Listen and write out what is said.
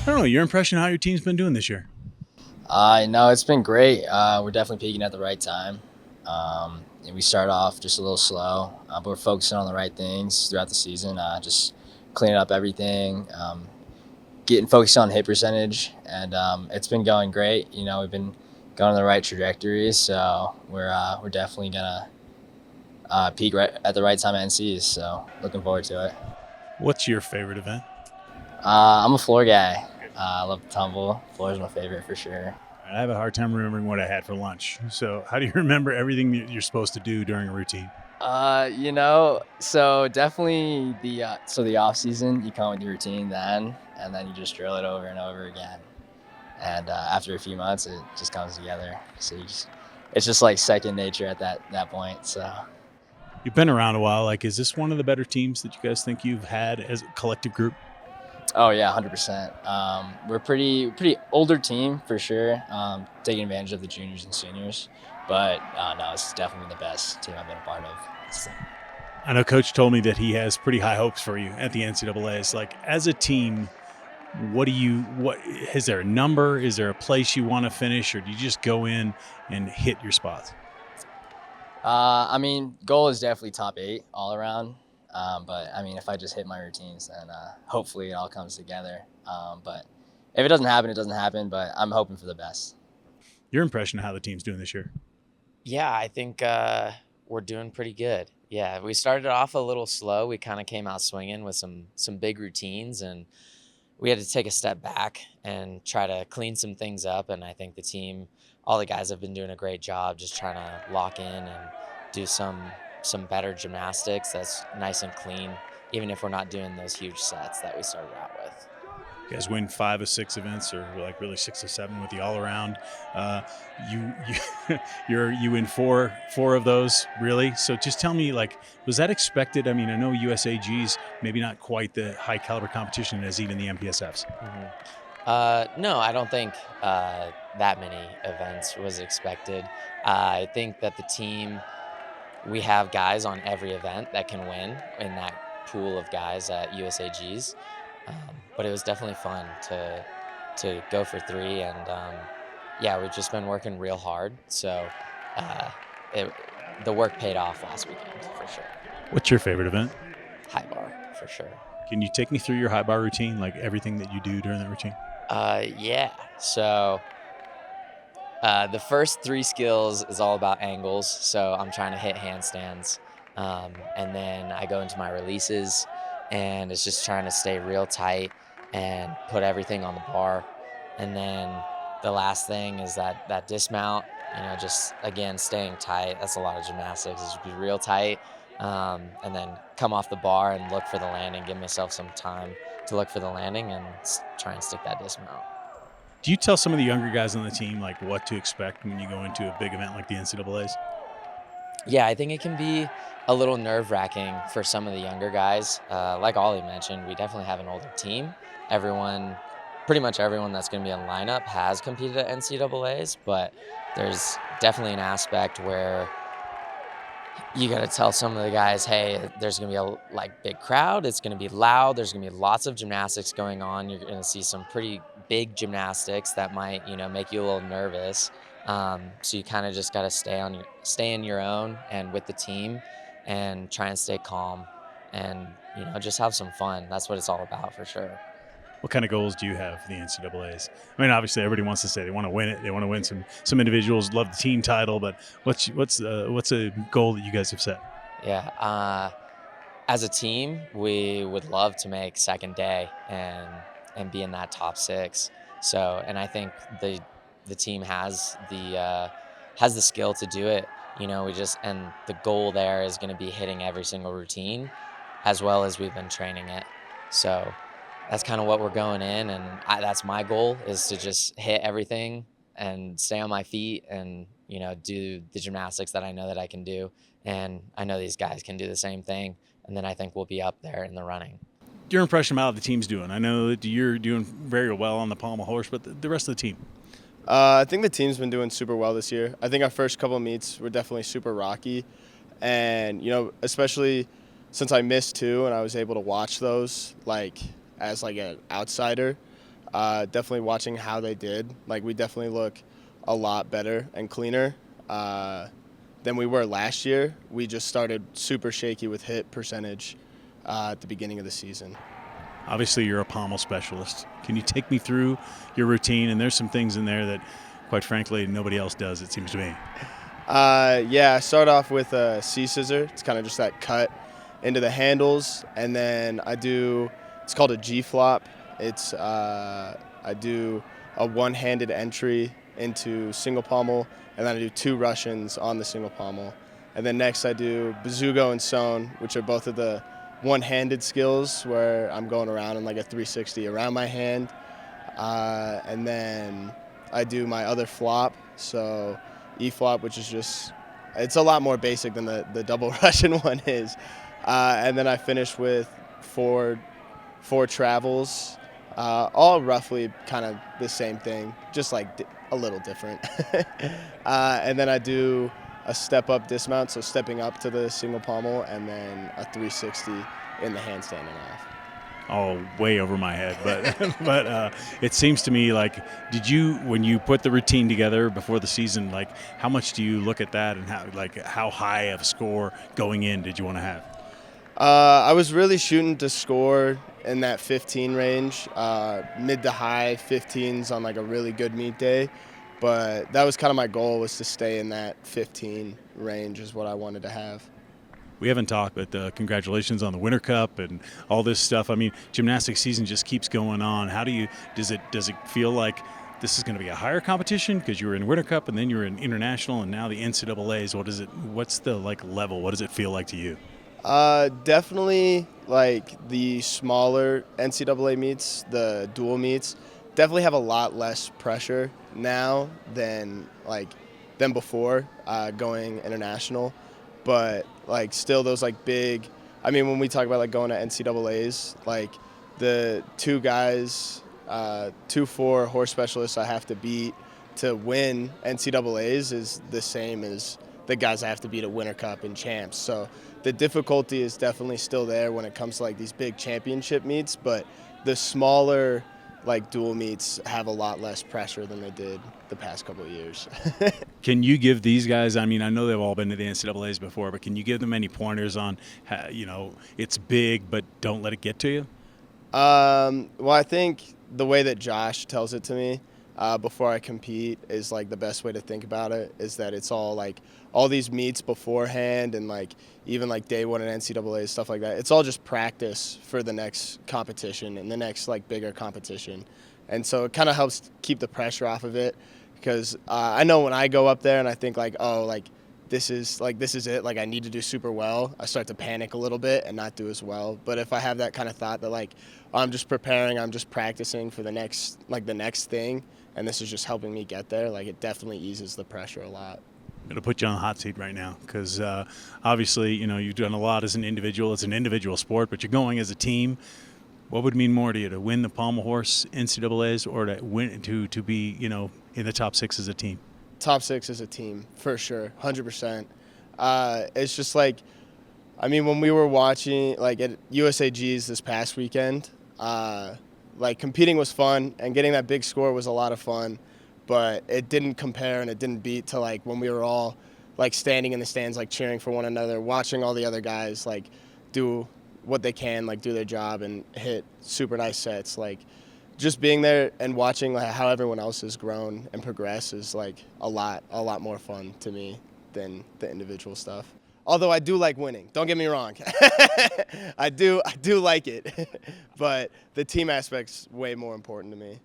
I don't know, your impression of how your team's been doing this year? No, it's been great. We're definitely peaking at the right time. And we start off just a little slow, but we're focusing on the right things throughout the season. Just cleaning up everything, getting focused on hit percentage, and it's been going great. We've been going on the right trajectory, so we're definitely gonna peak right at the right time at NCs. So looking forward to it. What's your favorite event? I'm a floor guy. I love to tumble. Floor is my favorite for sure. I have a hard time remembering what I had for lunch. So, how do you remember everything that you're supposed to do during a routine? So definitely the off season, you come up with your routine then, and then you just drill it over and over again. And after a few months, it just comes together. It's just like second nature at that point. So, You've been around a while. Like, is this one of the better teams that you guys think you've had as a collective group? oh yeah, 100%. We're pretty older team for sure. Taking advantage of the juniors and seniors, but no, it's definitely the best team I've been a part of. So, I know Coach told me that he has pretty high hopes for you at the NCAAs. Like, as a team, what is there a number? Is there a place you want to finish, or do you just go in and hit your spots? Goal is definitely top 8 all around. But I mean, if I just hit my routines, then hopefully it all comes together. But if it doesn't happen, it doesn't happen. But I'm hoping for the best. Your impression of how the team's doing this year? Yeah, I think we're doing pretty good. Yeah, we started off a little slow. We kind of came out swinging with some big routines, and we had to take a step back and try to clean some things up. And I think the team, all the guys have been doing a great job, just trying to lock in and do some better gymnastics that's nice and clean, even if we're not doing those huge sets that we started out with. You guys win 5 of 6 events, or like really 6 of 7 with the all around. Uh, you win four of those, really. So just tell me, like, was that expected? I mean, I know USAG's maybe not quite the high caliber competition as even the MPSFs. No, I don't think that many events was expected. I think that the team, we have guys on every event that can win in that pool of guys at USAGs. But it was definitely fun to go for 3, and yeah, we've just been working real hard. So uh, it, the work paid off last weekend for sure. What's your favorite event? High bar for sure. Can you take me through your high bar routine, like everything that you do during that routine? Yeah. So the first 3 skills is all about angles. So I'm trying to hit handstands. And then I go into my releases, and it's just trying to stay real tight and put everything on the bar. And then the last thing is that dismount, just again, staying tight. That's a lot of gymnastics, is be real tight. And then come off the bar and look for the landing, give myself some time to look for the landing and try and stick that dismount. Do you tell some of the younger guys on the team like what to expect when you go into a big event like the NCAA's? Yeah, I think it can be a little nerve-wracking for some of the younger guys. Like Ollie mentioned, we definitely have an older team. Pretty much everyone that's going to be in lineup has competed at NCAAs, but there's definitely an aspect where you got to tell some of the guys, hey, there's going to be a big crowd. It's going to be loud. There's going to be lots of gymnastics going on. You're going to see some pretty big gymnastics that might, make you a little nervous. So you kind of just got to stay in your own and with the team, and try and stay calm, and just have some fun. That's what it's all about for sure. What kind of goals do you have for the NCAA's? I mean, obviously, everybody wants to say they want to win it. They want to win some individuals love the team title, but what's a goal that you guys have set? Yeah. As a team, we would love to make second day and be in that top 6. So, and I think the team has the skill to do it. And the goal there is going to be hitting every single routine as well as we've been training it. So that's kind of what we're going in, and that's my goal, is to just hit everything and stay on my feet and do the gymnastics that I know that I can do, and I know these guys can do the same thing, and then I think we'll be up there in the running. Your impression of how the team's doing? I know that you're doing very well on the pommel horse, but the rest of the team. I think the team's been doing super well this year. I think our first couple of meets were definitely super rocky, and especially since I missed 2 and I was able to watch those as an outsider. Definitely watching how they did. Like, we definitely look a lot better and cleaner than we were last year. We just started super shaky with hit percentage at the beginning of the season. Obviously, you're a pommel specialist. Can you take me through your routine? And there's some things in there that, quite frankly, nobody else does, it seems to me. Yeah, I start off with a C-scissor. It's kind of just that cut into the handles. And then it's called a G-flop. I do a one-handed entry into single pommel, and then I do 2 Russians on the single pommel. And then next I do Bazugo and Sewn, which are both of the one-handed skills where I'm going around in like a 360 around my hand. And then I do my other flop, so E-flop, which is it's a lot more basic than the double Russian one is. And then I finish with four travels, all roughly kind of the same thing, just like a little different. And then I do a step-up dismount, so stepping up to the single pommel, and then a 360 in the handstand and off. Oh, way over my head, but it seems to me like, when you put the routine together before the season, like how much do you look at that, and how high of a score going in did you want to have? I was really shooting to score in that 15 range, mid to high 15s on like a really good meet day. But that was kind of my goal, was to stay in that 15 range is what I wanted to have. We haven't talked, but congratulations on the Winter Cup and all this stuff. I mean, gymnastics season just keeps going on. Does it feel like this is going to be a higher competition because you were in Winter Cup and then you were in international and now the NCAAs? What's the level? What does it feel like to you? Definitely like the smaller NCAA meets, the dual meets, definitely have a lot less pressure now than before going international. But like still those like big, I mean, when we talk about like going to NCAAs, like the 2 guys, 2-4 horse specialists I have to beat to win NCAAs is the same as the guys I have to beat at Winter Cup and champs. So the difficulty is definitely still there when it comes to like these big championship meets, but the smaller like dual meets have a lot less pressure than they did the past couple of years. Can you give these guys, I mean, I know they've all been to the NCAAs before, but can you give them any pointers on how, it's big, but don't let it get to you? Well, I think the way that Josh tells it to me before I compete is like the best way to think about it, is that it's all like all these meets beforehand and like even like day one at NCAA, stuff like that. It's all just practice for the next competition and the next like bigger competition. And so it kind of helps keep the pressure off of it, because I know when I go up there and I think like, oh, like this is it, like I need to do super well, I start to panic a little bit and not do as well. But if I have that kind of thought that like, I'm just preparing, I'm just practicing for the next thing, and this is just helping me get there, like it definitely eases the pressure a lot. It'll put you on the hot seat right now because obviously, you've done a lot as an individual. It's an individual sport, but you're going as a team. What would mean more to you, to win the pommel horse NCAAs or to be, in the top 6 as a team? Top 6 as a team, for sure, 100%. It's just like, I mean, when we were watching like at USAGs this past weekend, like competing was fun and getting that big score was a lot of fun, but it didn't compare and it didn't beat to like when we were all like standing in the stands, like cheering for one another, watching all the other guys like do what they can, like do their job and hit super nice sets. Like just being there and watching like how everyone else has grown and progress is like a lot more fun to me than the individual stuff. Although I do like winning, don't get me wrong. I do like it, but the team aspect's way more important to me.